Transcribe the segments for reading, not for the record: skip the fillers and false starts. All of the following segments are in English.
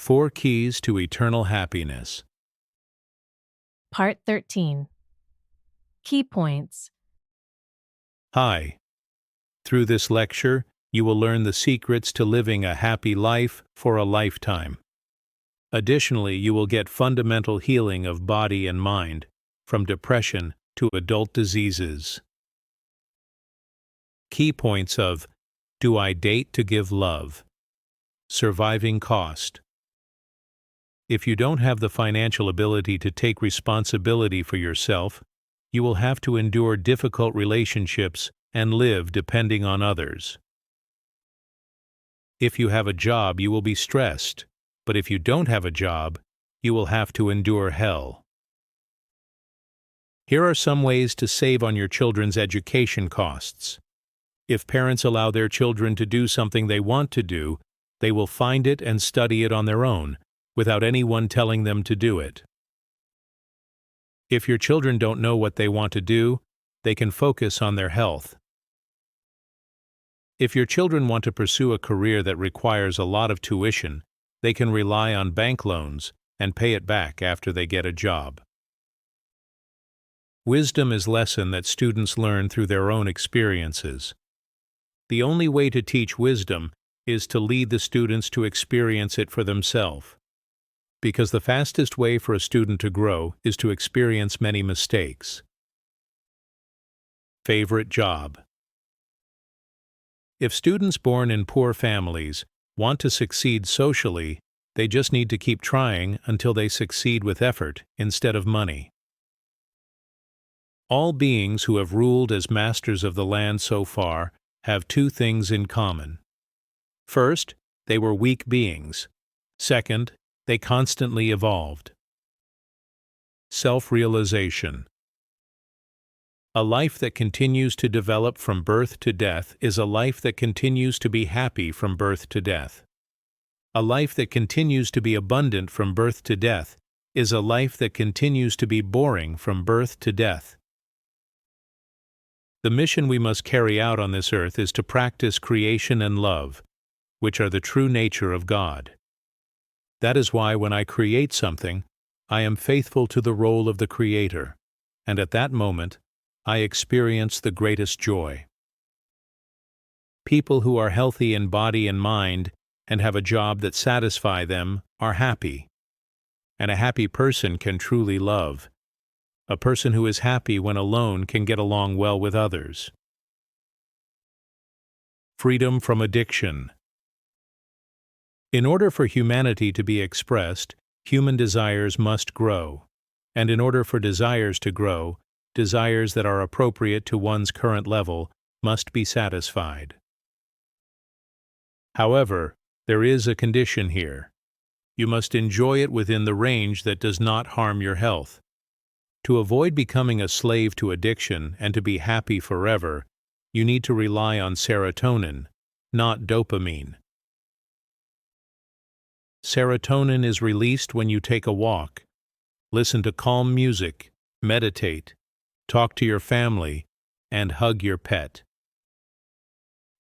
4 Keys to Eternal Happiness. Part 13. Key Points. Hi. Through this lecture, you will learn the secrets to living a happy life for a lifetime. Additionally, you will get fundamental healing of body and mind, from depression to adult diseases. Key points of Do I Date to Give Love? Surviving Cost. If you don't have the financial ability to take responsibility for yourself, you will have to endure difficult relationships and live depending on others. If you have a job, you will be stressed, but if you don't have a job, you will have to endure hell. Here are some ways to save on your children's education costs. If parents allow their children to do something they want to do, they will find it and study it on their own, without anyone telling them to do it. If your children don't know what they want to do, they can focus on their health. If your children want to pursue a career that requires a lot of tuition, they can rely on bank loans and pay it back after they get a job. Wisdom is lesson that students learn through their own experiences. The only way to teach wisdom is to lead the students to experience it for themselves. Because the fastest way for a student to grow is to experience many mistakes. Favorite job. If students born in poor families want to succeed socially, they just need to keep trying until they succeed with effort instead of money. All beings who have ruled as masters of the land so far have 2 things in common. First, they were weak beings. Second, they constantly evolved. Self-realization. A life that continues to develop from birth to death is a life that continues to be happy from birth to death. A life that continues to be abundant from birth to death is a life that continues to be boring from birth to death. The mission we must carry out on this earth is to practice creation and love, which are the true nature of God. That is why when I create something, I am faithful to the role of the Creator, and at that moment, I experience the greatest joy. People who are healthy in body and mind and have a job that satisfies them are happy. And a happy person can truly love. A person who is happy when alone can get along well with others. Freedom from addiction. In order for humanity to be expressed, human desires must grow. And in order for desires to grow, desires that are appropriate to one's current level must be satisfied. However, there is a condition here. You must enjoy it within the range that does not harm your health. To avoid becoming a slave to addiction and to be happy forever, you need to rely on serotonin, not dopamine. Serotonin is released when you take a walk, listen to calm music, meditate, talk to your family, and hug your pet.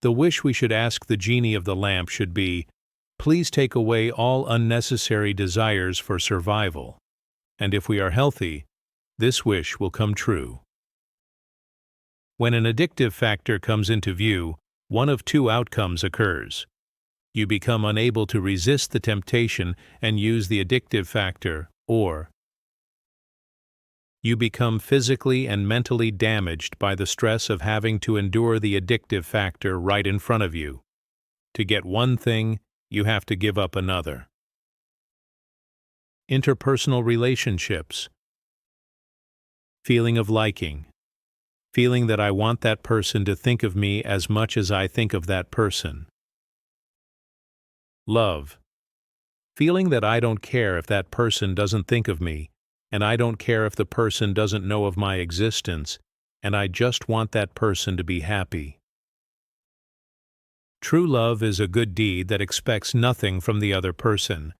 The wish we should ask the genie of the lamp should be, please take away all unnecessary desires for survival. And if we are healthy, this wish will come true. When an addictive factor comes into view, one of 2 outcomes occurs. You become unable to resist the temptation and use the addictive factor, or you become physically and mentally damaged by the stress of having to endure the addictive factor right in front of you. To get one thing, you have to give up another. Interpersonal relationships. Feeling of liking. Feeling that I want that person to think of me as much as I think of that person. Love. Feeling that I don't care if that person doesn't think of me, and I don't care if the person doesn't know of my existence, and I just want that person to be happy. True love is a good deed that expects nothing from the other person.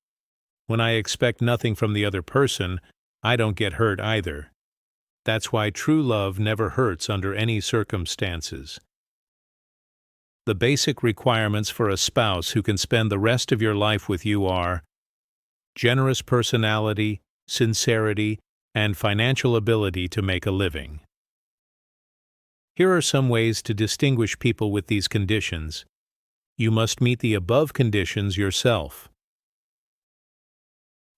When I expect nothing from the other person, I don't get hurt either. That's why true love never hurts under any circumstances. The basic requirements for a spouse who can spend the rest of your life with you are generous personality, sincerity, and financial ability to make a living. Here are some ways to distinguish people with these conditions. You must meet the above conditions yourself.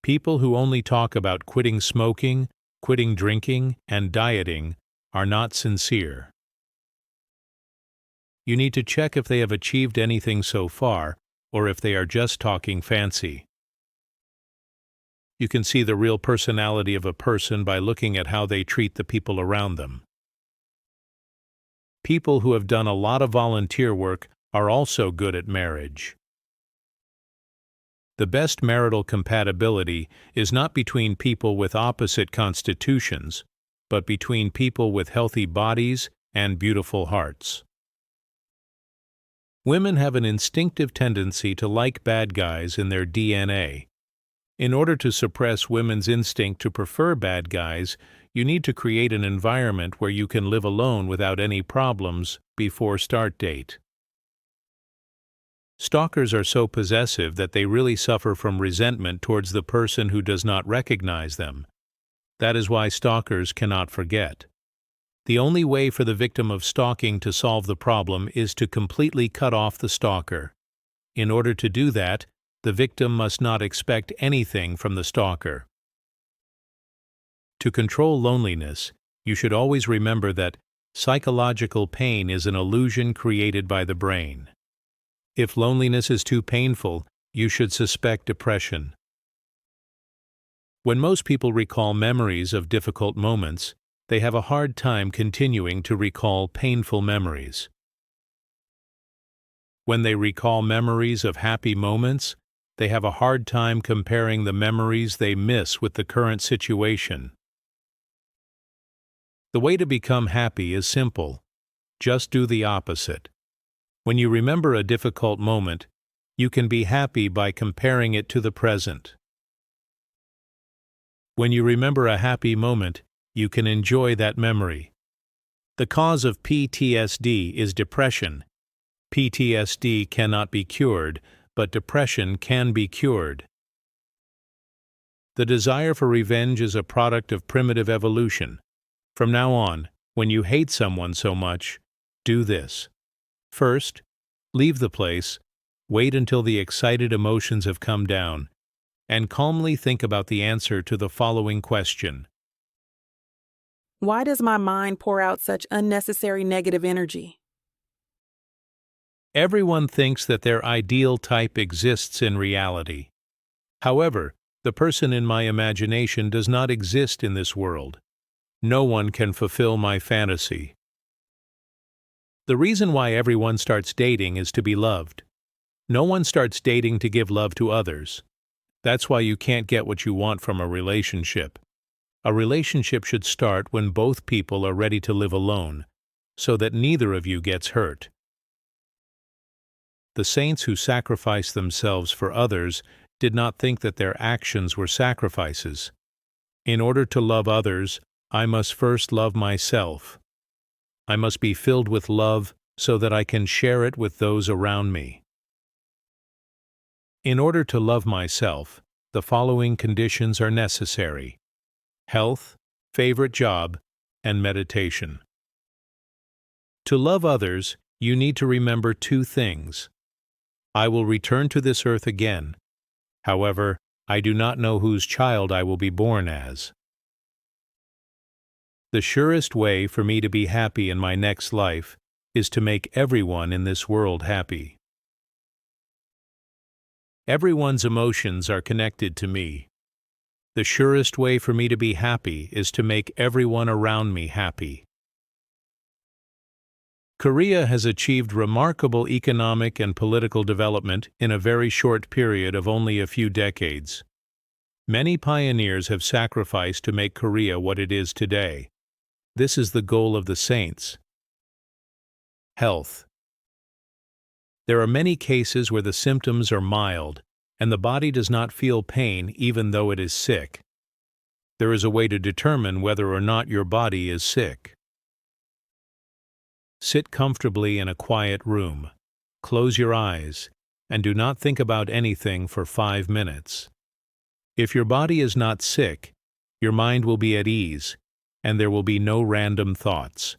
People who only talk about quitting smoking, quitting drinking, and dieting are not sincere. You need to check if they have achieved anything so far, or if they are just talking fancy. You can see the real personality of a person by looking at how they treat the people around them. People who have done a lot of volunteer work are also good at marriage. The best marital compatibility is not between people with opposite constitutions, but between people with healthy bodies and beautiful hearts. Women have an instinctive tendency to like bad guys in their DNA. In order to suppress women's instinct to prefer bad guys, you need to create an environment where you can live alone without any problems before start date. Stalkers are so possessive that they really suffer from resentment towards the person who does not recognize them. That is why stalkers cannot forget. The only way for the victim of stalking to solve the problem is to completely cut off the stalker. In order to do that, the victim must not expect anything from the stalker. To control loneliness, you should always remember that psychological pain is an illusion created by the brain. If loneliness is too painful, you should suspect depression. When most people recall memories of difficult moments, they have a hard time continuing to recall painful memories. When they recall memories of happy moments, they have a hard time comparing the memories they miss with the current situation. The way to become happy is simple. Just do the opposite. When you remember a difficult moment, you can be happy by comparing it to the present. When you remember a happy moment, you can enjoy that memory. The cause of PTSD is depression. PTSD cannot be cured, but depression can be cured. The desire for revenge is a product of primitive evolution. From now on, when you hate someone so much, do this. First, leave the place, wait until the excited emotions have come down, and calmly think about the answer to the following question. Why does my mind pour out such unnecessary negative energy? Everyone thinks that their ideal type exists in reality. However, the person in my imagination does not exist in this world. No one can fulfill my fantasy. The reason why everyone starts dating is to be loved. No one starts dating to give love to others. That's why you can't get what you want from a relationship. A relationship should start when both people are ready to live alone, so that neither of you gets hurt. The saints who sacrificed themselves for others did not think that their actions were sacrifices. In order to love others, I must first love myself. I must be filled with love so that I can share it with those around me. In order to love myself, the following conditions are necessary: health, favorite job, and meditation. To love others, you need to remember two things. I will return to this earth again. However, I do not know whose child I will be born as. The surest way for me to be happy in my next life is to make everyone in this world happy. Everyone's emotions are connected to me. The surest way for me to be happy is to make everyone around me happy. Korea has achieved remarkable economic and political development in a very short period of only a few decades. Many pioneers have sacrificed to make Korea what it is today. This is the goal of the saints. Health. There are many cases where the symptoms are mild, and the body does not feel pain even though it is sick. There is a way to determine whether or not your body is sick. Sit comfortably in a quiet room. Close your eyes, and do not think about anything for 5 minutes. If your body is not sick, your mind will be at ease, and there will be no random thoughts.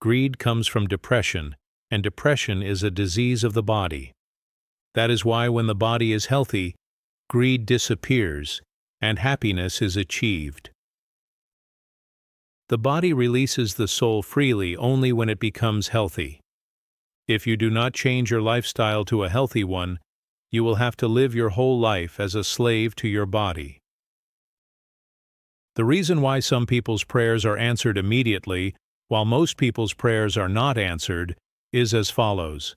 Greed comes from depression, and depression is a disease of the body. That is why when the body is healthy, greed disappears, and happiness is achieved. The body releases the soul freely only when it becomes healthy. If you do not change your lifestyle to a healthy one, you will have to live your whole life as a slave to your body. The reason why some people's prayers are answered immediately, while most people's prayers are not answered, is as follows.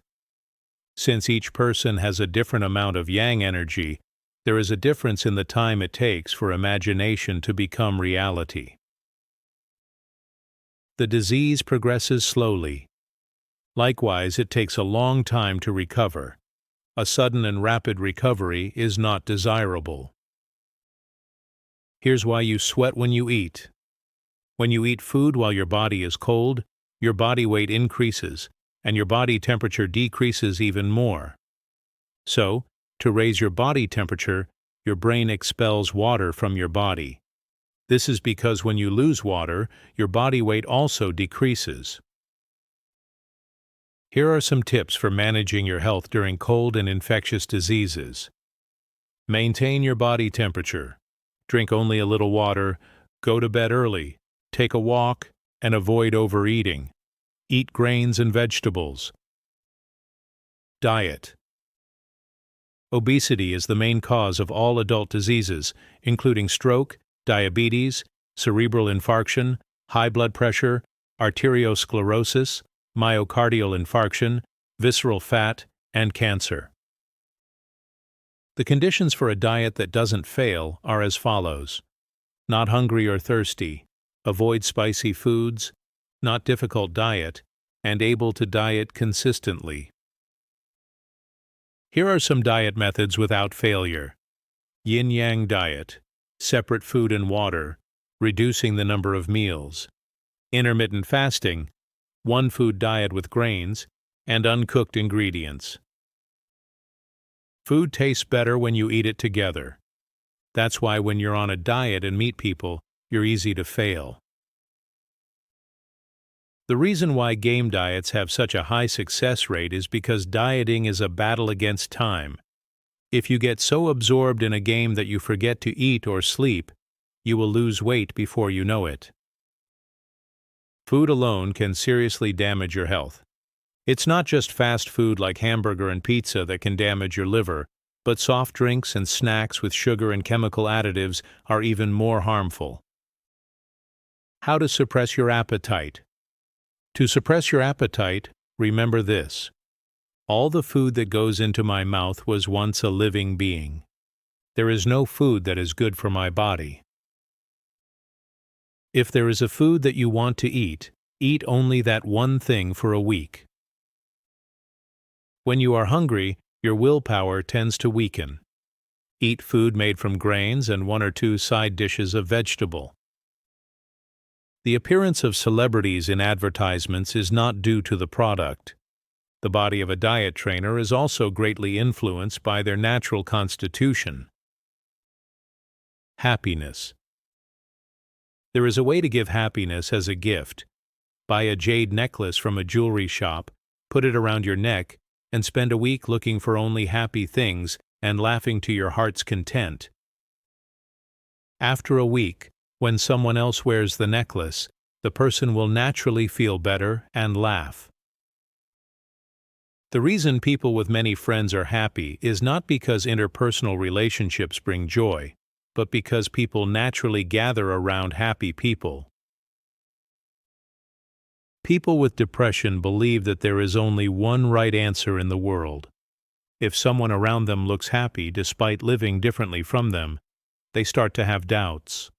Since each person has a different amount of yang energy, there is a difference in the time it takes for imagination to become reality. The disease progresses slowly. Likewise, it takes a long time to recover. A sudden and rapid recovery is not desirable. Here's why you sweat when you eat. When you eat food while your body is cold, your body weight increases, and your body temperature decreases even more. So, to raise your body temperature, your brain expels water from your body. This is because when you lose water, your body weight also decreases. Here are some tips for managing your health during cold and infectious diseases. Maintain your body temperature. Drink only a little water, go to bed early, take a walk, and avoid overeating. Eat grains and vegetables. Diet. Obesity is the main cause of all adult diseases, including stroke, diabetes, cerebral infarction, high blood pressure, arteriosclerosis, myocardial infarction, visceral fat, and cancer. The conditions for a diet that doesn't fail are as follows. Not hungry or thirsty, avoid spicy foods, not difficult diet, and able to diet consistently. Here are some diet methods without failure. Yin-yang diet, separate food and water, reducing the number of meals. Intermittent fasting, one food diet with grains, and uncooked ingredients. Food tastes better when you eat it together. That's why when you're on a diet and meet people, you're easy to fail. The reason why game diets have such a high success rate is because dieting is a battle against time. If you get so absorbed in a game that you forget to eat or sleep, you will lose weight before you know it. Food alone can seriously damage your health. It's not just fast food like hamburger and pizza that can damage your liver, but soft drinks and snacks with sugar and chemical additives are even more harmful. How to suppress your appetite. To suppress your appetite, remember this. All the food that goes into my mouth was once a living being. There is no food that is good for my body. If there is a food that you want to eat only that one thing for a week. When you are hungry, your willpower tends to weaken. Eat food made from grains and 1 or 2 side dishes of vegetable. The appearance of celebrities in advertisements is not due to the product. The body of a diet trainer is also greatly influenced by their natural constitution. Happiness. There is a way to give happiness as a gift. Buy a jade necklace from a jewelry shop, put it around your neck, and spend a week looking for only happy things and laughing to your heart's content. After a week, when someone else wears the necklace, the person will naturally feel better and laugh. The reason people with many friends are happy is not because interpersonal relationships bring joy, but because people naturally gather around happy people. People with depression believe that there is only one right answer in the world. If someone around them looks happy despite living differently from them, they start to have doubts.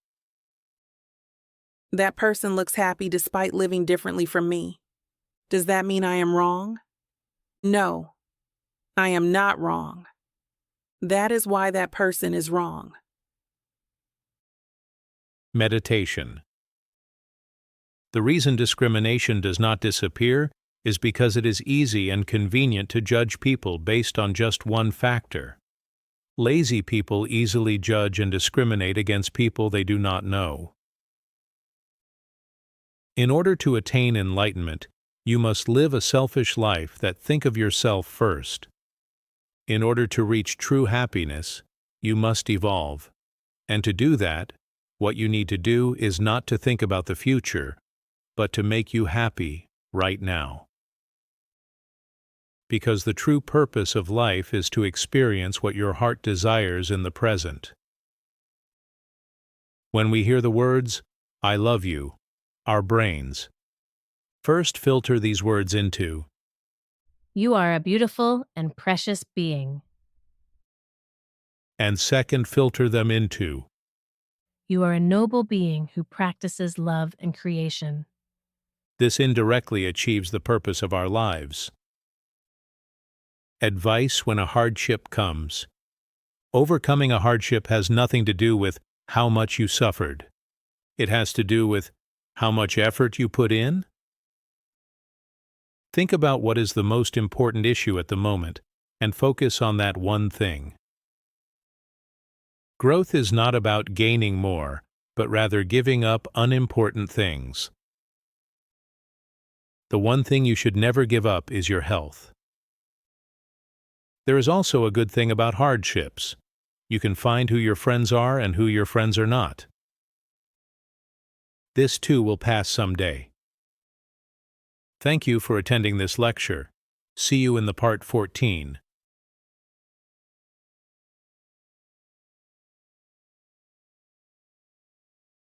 That person looks happy despite living differently from me. Does that mean I am wrong? No, I am not wrong. That is why that person is wrong. Meditation. The reason discrimination does not disappear is because it is easy and convenient to judge people based on just one factor. Lazy people easily judge and discriminate against people they do not know. In order to attain enlightenment, you must live a selfish life that think of yourself first. In order to reach true happiness, you must evolve. And to do that, what you need to do is not to think about the future, but to make you happy right now. Because the true purpose of life is to experience what your heart desires in the present. When we hear the words, "I love you," our brains first filter these words into, You are a beautiful and precious being. and second filter them into, You are a noble being who practices love and creation. this indirectly achieves the purpose of our lives. Advice when a hardship comes. Overcoming a hardship has nothing to do with how much you suffered. It has to do with how much effort you put in. Think about what is the most important issue at the moment and focus on that one thing. Growth is not about gaining more, but rather giving up unimportant things. The one thing you should never give up is your health. There is also a good thing about hardships. You can find who your friends are and who your friends are not. This too will pass someday. Thank you for attending this lecture. See you in the part 14.